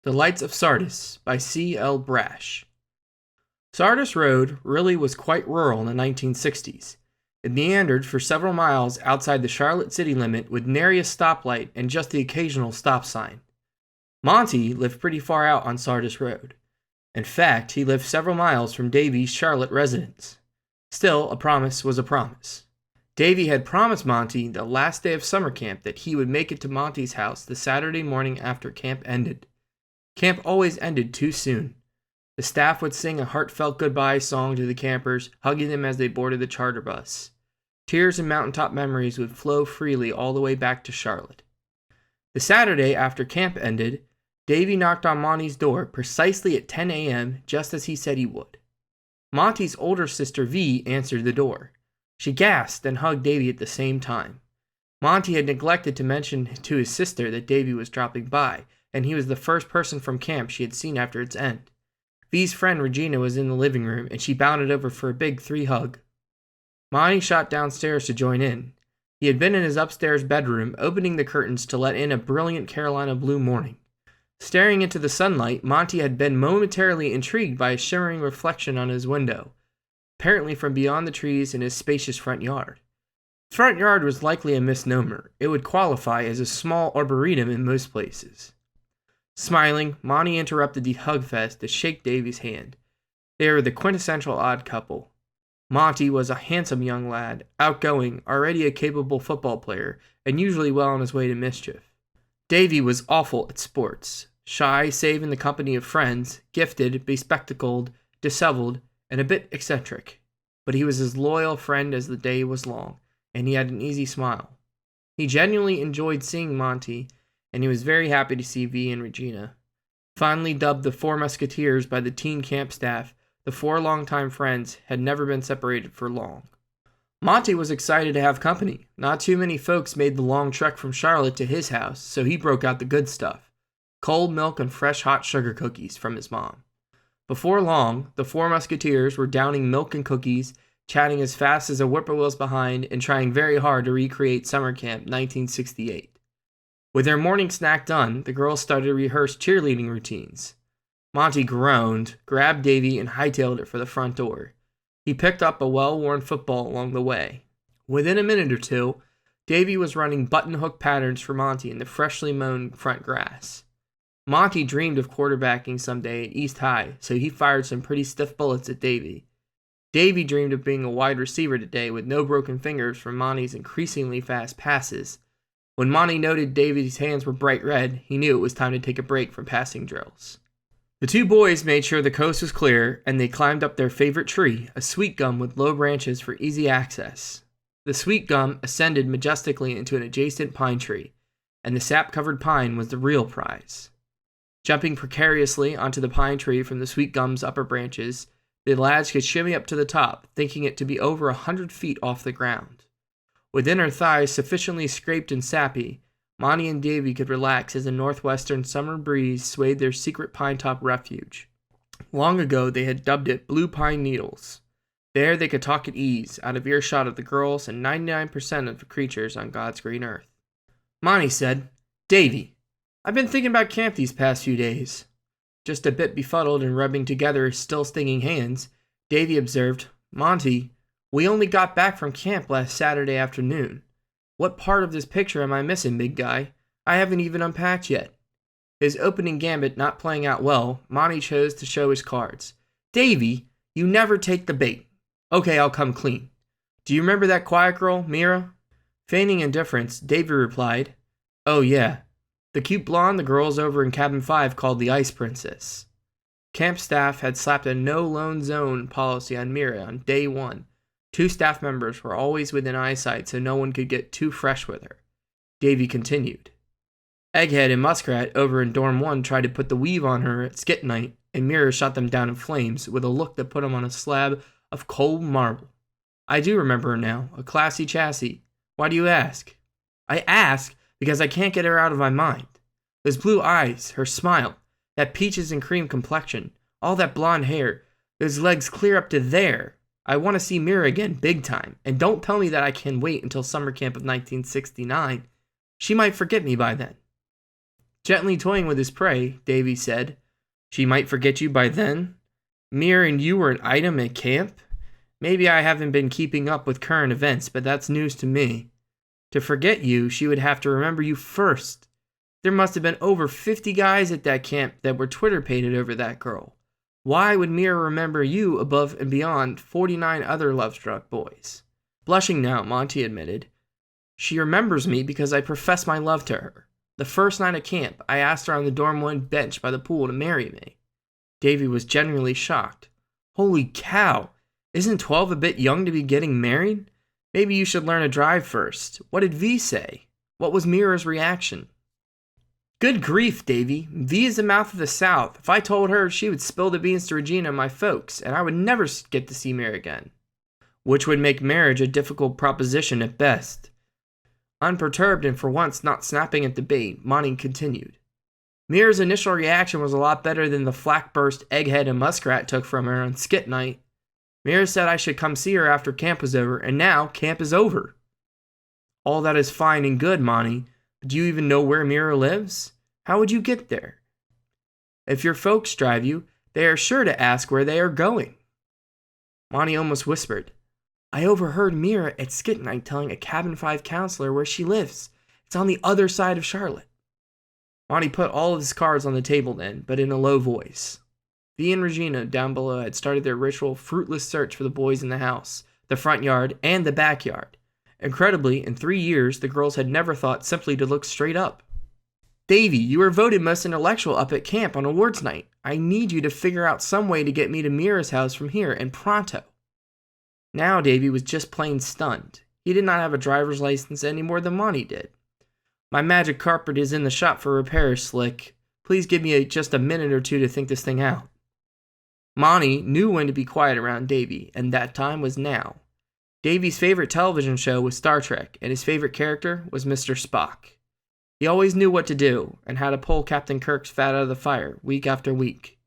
The Lights of Sardis by C. L. Brasch. Sardis Road really was quite rural in the 1960s. It meandered for several miles outside the Charlotte city limit with nary a stoplight and just the occasional stop sign. Monty lived pretty far out on Sardis Road. In fact, he lived several miles from Davy's Charlotte residence. Still, a promise was a promise. Davy had promised Monty the last day of summer camp that he would make it to Monty's house the Saturday morning after camp ended. Camp always ended too soon. The staff would sing a heartfelt goodbye song to the campers, hugging them as they boarded the charter bus. Tears and mountaintop memories would flow freely all the way back to Charlotte. The Saturday after camp ended, Davy knocked on Monty's door precisely at 10 a.m., just as he said he would. Monty's older sister V answered the door. She gasped and hugged Davy at the same time. Monty had neglected to mention to his sister that Davy was dropping by, and he was the first person from camp she had seen after its end. V's friend Regina was in the living room, and she bounded over for a big three-hug. Monty shot downstairs to join in. He had been in his upstairs bedroom, opening the curtains to let in a brilliant Carolina blue morning. Staring into the sunlight, Monty had been momentarily intrigued by a shimmering reflection on his window, apparently from beyond the trees in his spacious front yard. Front yard was likely a misnomer. It would qualify as a small arboretum in most places. Smiling, Monty interrupted the hug fest to shake Davy's hand. They were the quintessential odd couple. Monty was a handsome young lad, outgoing, already a capable football player, and usually well on his way to mischief. Davy was awful at sports, shy save in the company of friends, gifted, bespectacled, disheveled, and a bit eccentric. But he was his loyal friend as the day was long, and he had an easy smile. He genuinely enjoyed seeing Monty, and he was very happy to see V and Regina. Fondly dubbed the Four Musketeers by the teen camp staff, the four longtime friends had never been separated for long. Monty was excited to have company. Not too many folks made the long trek from Charlotte to his house, so he broke out the good stuff: cold milk and fresh hot sugar cookies from his mom. Before long, the Four Musketeers were downing milk and cookies, chatting as fast as a whippoorwill's behind, and trying very hard to recreate summer camp 1968. With their morning snack done, the girls started to rehearse cheerleading routines. Monty groaned, grabbed Davy, and hightailed it for the front door. He picked up a well-worn football along the way. Within a minute or two, Davy was running button-hook patterns for Monty in the freshly mown front grass. Monty dreamed of quarterbacking someday at East High, so he fired some pretty stiff bullets at Davy. Davy dreamed of being a wide receiver today with no broken fingers from Monty's increasingly fast passes. When Monty noted Davy's hands were bright red, he knew it was time to take a break from passing drills. The two boys made sure the coast was clear, and they climbed up their favorite tree, a sweet gum with low branches for easy access. The sweet gum ascended majestically into an adjacent pine tree, and the sap-covered pine was the real prize. Jumping precariously onto the pine tree from the sweet gum's upper branches, the lads could shimmy up to the top, thinking it to be over 100 feet off the ground. With inner thighs sufficiently scraped and sappy, Monty and Davy could relax as a northwestern summer breeze swayed their secret pine-top refuge. Long ago they had dubbed it Blue Pine Needles. There they could talk at ease, out of earshot of the girls and 99% of the creatures on God's green earth. Monty said, "Davy, I've been thinking about camp these past few days." Just a bit befuddled and rubbing together his still stinging hands, Davy observed, "Monty, we only got back from camp last Saturday afternoon. What part of this picture am I missing, big guy? I haven't even unpacked yet." His opening gambit not playing out well, Monty chose to show his cards. "Davy, you never take the bait. Okay, I'll come clean. Do you remember that quiet girl, Mira?" Feigning indifference, Davy replied, "Oh yeah, the cute blonde the girls over in Cabin 5 called the Ice Princess." Camp staff had slapped a no-loan zone policy on Mira on day one. 2 staff members were always within eyesight so no one could get too fresh with her. Davy continued. Egghead and Muskrat over in Dorm 1 tried to put the weave on her at skit night, and Mira shot them down in flames with a look that put them on a slab of cold marble. I do remember her now, a classy chassis. Why do you ask? I ask because I can't get her out of my mind. Those blue eyes, her smile, that peaches and cream complexion, all that blonde hair, those legs clear up to there. I want to see Mira again, big time, and don't tell me that I can wait until summer camp of 1969. She might forget me by then. Gently toying with his prey, Davy said, "She might forget you by then? Mira and you were an item at camp? Maybe I haven't been keeping up with current events, but that's news to me. To forget you, she would have to remember you first. There must have been over 50 guys at that camp that were Twitter-pated over that girl. Why would Mira remember you above and beyond 49 other love-struck boys?" Blushing now, Monty admitted, "She remembers me because I professed my love to her. The first night at camp, I asked her on the dorm 1 bench by the pool to marry me." Davy was genuinely shocked. "Holy cow! Isn't 12 a bit young to be getting married? Maybe you should learn to drive first. What did V say? What was Mira's reaction?" "Good grief, Davy. V is the mouth of the South. If I told her, she would spill the beans to Regina and my folks, and I would never get to see Mira again. Which would make marriage a difficult proposition at best." Unperturbed and for once not snapping at the bait, Monty continued. "Mira's initial reaction was a lot better than the flak-burst egghead and muskrat took from her on skit night. Mira said I should come see her after camp was over, and now camp is over." "All that is fine and good, Monty, but do you even know where Mira lives? How would you get there? If your folks drive you, they are sure to ask where they are going." Monty almost whispered, "I overheard Mira at skit night telling a Cabin 5 counselor where she lives. It's on the other side of Charlotte." Monty put all of his cards on the table then, but in a low voice. V and Regina down below had started their ritual fruitless search for the boys in the house, the front yard, and the backyard. Incredibly, in 3 years, the girls had never thought simply to look straight up. "Davy, you were voted most intellectual up at camp on awards night. I need you to figure out some way to get me to Mira's house from here, and pronto." Now Davy was just plain stunned. He did not have a driver's license any more than Monty did. "My magic carpet is in the shop for repairs, Slick. Please give me just a minute or two to think this thing out." Monty knew when to be quiet around Davy, and that time was now. Davy's favorite television show was Star Trek, and his favorite character was Mr. Spock. He always knew what to do, and how to pull Captain Kirk's fat out of the fire, week after week.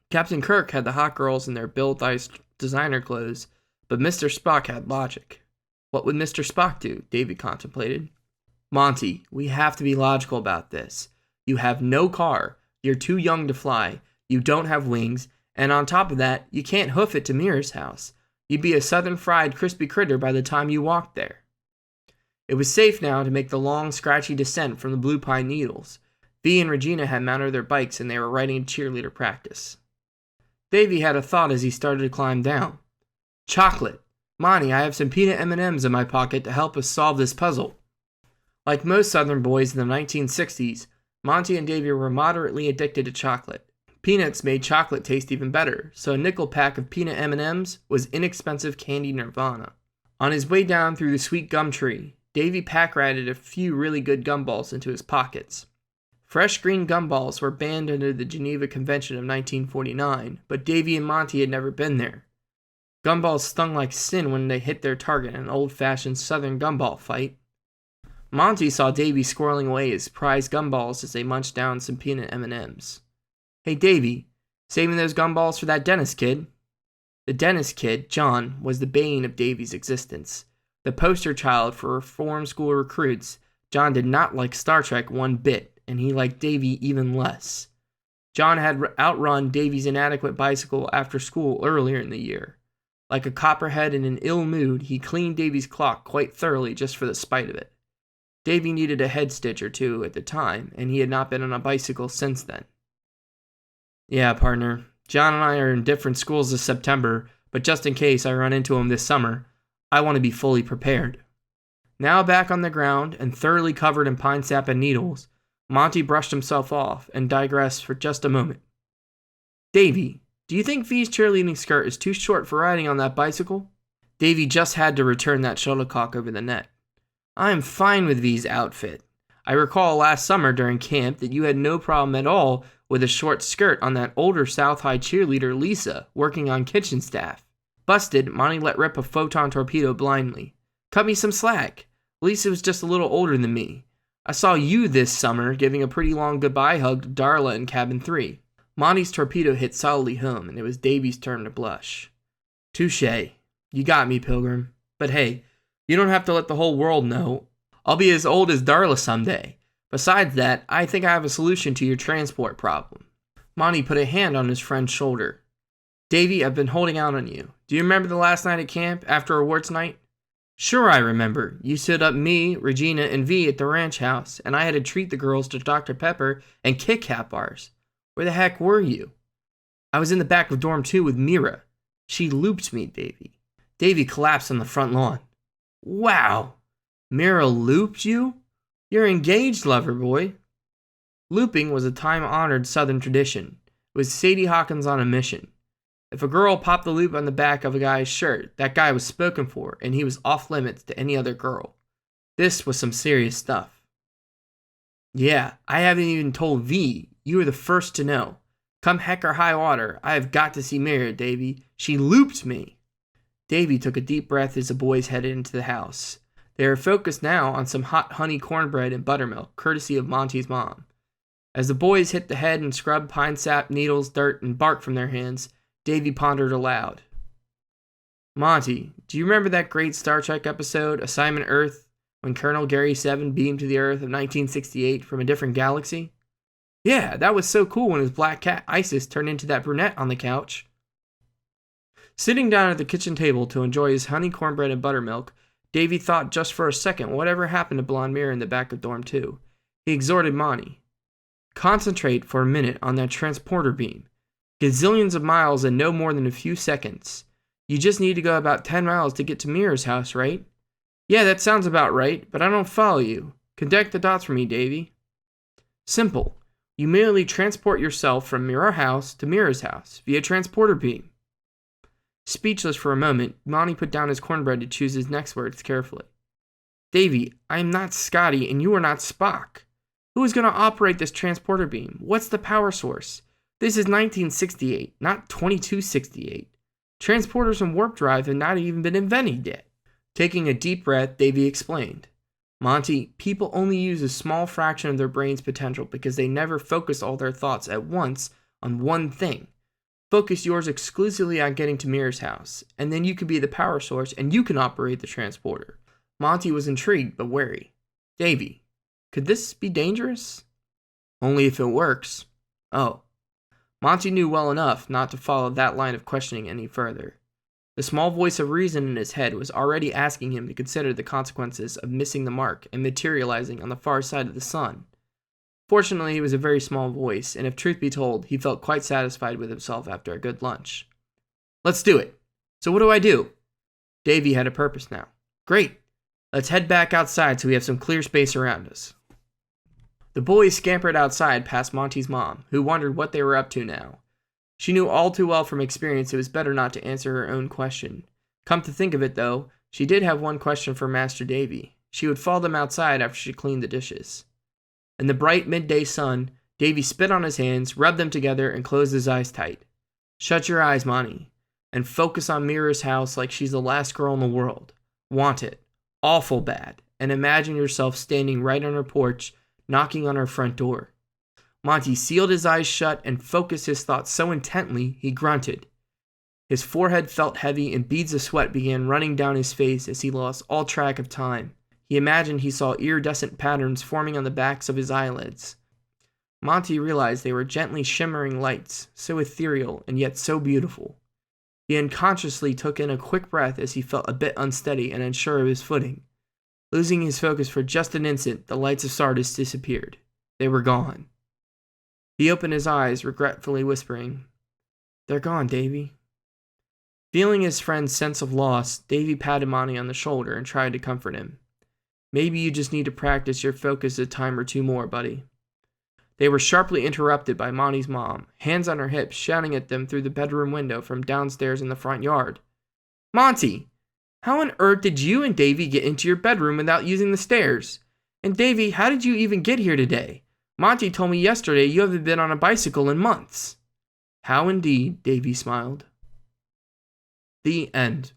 Captain Kirk had the hot girls in their Bill-sized designer clothes, but Mr. Spock had logic. What would Mr. Spock do? Davy contemplated. "Monty, we have to be logical about this. You have no car, you're too young to fly, you don't have wings, and on top of that, you can't hoof it to Mira's house. You'd be a southern fried crispy critter by the time you walked there." It was safe now to make the long, scratchy descent from the Blue Pine Needles. V and Regina had mounted their bikes and they were riding cheerleader practice. Davy had a thought as he started to climb down. "Chocolate. Monty, I have some peanut M&Ms in my pocket to help us solve this puzzle." Like most southern boys in the 1960s, Monty and Davy were moderately addicted to chocolate. Peanuts made chocolate taste even better, so a nickel pack of peanut M&Ms was inexpensive candy nirvana. On his way down through the sweet gum tree, Davy pack-ratted a few really good gumballs into his pockets. Fresh green gumballs were banned under the Geneva Convention of 1949, but Davy and Monty had never been there. Gumballs stung like sin when they hit their target in an old-fashioned southern gumball fight. Monty saw Davy squirreling away his prized gumballs as they munched down some peanut M&Ms. "Hey, Davy, saving those gumballs for that dentist kid?" The dentist kid, John, was the bane of Davy's existence. The poster child for reform school recruits, John did not like Star Trek one bit, and he liked Davy even less. John had outrun Davy's inadequate bicycle after school earlier in the year. Like a copperhead in an ill mood, he cleaned Davy's clock quite thoroughly just for the spite of it. Davy needed a head stitch or two at the time, and he had not been on a bicycle since then. "Yeah, partner, John and I are in different schools this September, but just in case I run into him this summer, I want to be fully prepared." Now back on the ground and thoroughly covered in pine sap and needles, Monty brushed himself off and digressed for just a moment. "Davy, do you think V's cheerleading skirt is too short for riding on that bicycle?" Davy just had to return that shuttlecock over the net. "I am fine with V's outfit. I recall last summer during camp that you had no problem at all with a short skirt on that older South High cheerleader Lisa working on kitchen staff." Busted, Monty let rip a photon torpedo blindly. "Cut me some slack. Lisa was just a little older than me. I saw you this summer giving a pretty long goodbye hug to Darla in cabin 3. Monty's torpedo hit solidly home, and it was Davy's turn to blush. "Touché. You got me, Pilgrim. But hey, you don't have to let the whole world know. I'll be as old as Darla someday. Besides that, I think I have a solution to your transport problem. Monty put a hand on his friend's shoulder. Davy, I've been holding out on you. Do you remember the last night at camp, after awards night? Sure, I remember. You stood up me, Regina, and V at the ranch house, and I had to treat the girls to Dr. Pepper and Kit Kat bars. Where the heck were you? I was in the back of dorm 2 with Mira. She looped me, Davy. Davy collapsed on the front lawn. Wow! Mira looped you? You're engaged, lover boy. Looping was a time-honored Southern tradition. It was Sadie Hawkins on a mission. If a girl popped the loop on the back of a guy's shirt, that guy was spoken for, and he was off limits to any other girl. This was some serious stuff. Yeah, I haven't even told V. You were the first to know. Come heck or high water, I have got to see Mira, Davy. She looped me. Davy took a deep breath as the boys headed into the house. They were focused now on some hot honey cornbread and buttermilk, courtesy of Monty's mom. As the boys hit the head and scrubbed pine sap, needles, dirt, and bark from their hands, Davy pondered aloud. Monty, do you remember that great Star Trek episode, Assignment Earth, when Colonel Gary Seven beamed to the Earth of 1968 from a different galaxy? Yeah, that was so cool when his black cat Isis turned into that brunette on the couch. Sitting down at the kitchen table to enjoy his honey cornbread and buttermilk, Davy thought just for a second whatever happened to Blonde Mira in the back of dorm 2. He exhorted Monty. Concentrate for a minute on that transporter beam. Gazillions of miles in no more than a few seconds. You just need to go about 10 miles to get to Mira's house, right? Yeah, that sounds about right, but I don't follow you. Connect the dots for me, Davy. Simple. You merely transport yourself from your house to Mira's house via transporter beam. Speechless for a moment, Monty put down his cornbread to choose his next words carefully. Davy, I am not Scotty and you are not Spock. Who is going to operate this transporter beam? What's the power source? This is 1968, not 2268. Transporters and warp drive have not even been invented yet. Taking a deep breath, Davy explained. Monty, people only use a small fraction of their brain's potential because they never focus all their thoughts at once on one thing. Focus yours exclusively on getting to Mira's house, and then you can be the power source and you can operate the transporter. Monty was intrigued but wary. Davy, could this be dangerous? Only if it works. Oh. Monty knew well enough not to follow that line of questioning any further. The small voice of reason in his head was already asking him to consider the consequences of missing the mark and materializing on the far side of the sun. Fortunately, it was a very small voice, and if truth be told, he felt quite satisfied with himself after a good lunch. Let's do it. So what do I do? Davy had a purpose now. Great. Let's head back outside so we have some clear space around us. The boys scampered outside past Monty's mom, who wondered what they were up to now. She knew all too well from experience it was better not to answer her own question. Come to think of it, though, she did have one question for Master Davy. She would follow them outside after she cleaned the dishes. In the bright midday sun, Davy spit on his hands, rubbed them together, and closed his eyes tight. Shut your eyes, Monty, and focus on Mira's house like she's the last girl in the world. Want it. Awful bad. And imagine yourself standing right on her porch, knocking on her front door. Monty sealed his eyes shut and focused his thoughts so intently he grunted. His forehead felt heavy and beads of sweat began running down his face as he lost all track of time. He imagined he saw iridescent patterns forming on the backs of his eyelids. Monty realized they were gently shimmering lights, so ethereal and yet so beautiful. He unconsciously took in a quick breath as he felt a bit unsteady and unsure of his footing. Losing his focus for just an instant, the lights of Sardis disappeared. They were gone. He opened his eyes, regretfully whispering, "They're gone, Davy." Feeling his friend's sense of loss, Davy patted Monty on the shoulder and tried to comfort him. Maybe you just need to practice your focus a time or two more, buddy. They were sharply interrupted by Monty's mom, hands on her hips, shouting at them through the bedroom window from downstairs in the front yard. Monty! How on earth did you and Davy get into your bedroom without using the stairs? And Davy, how did you even get here today? Monty told me yesterday you haven't been on a bicycle in months. How indeed, Davy smiled. The end.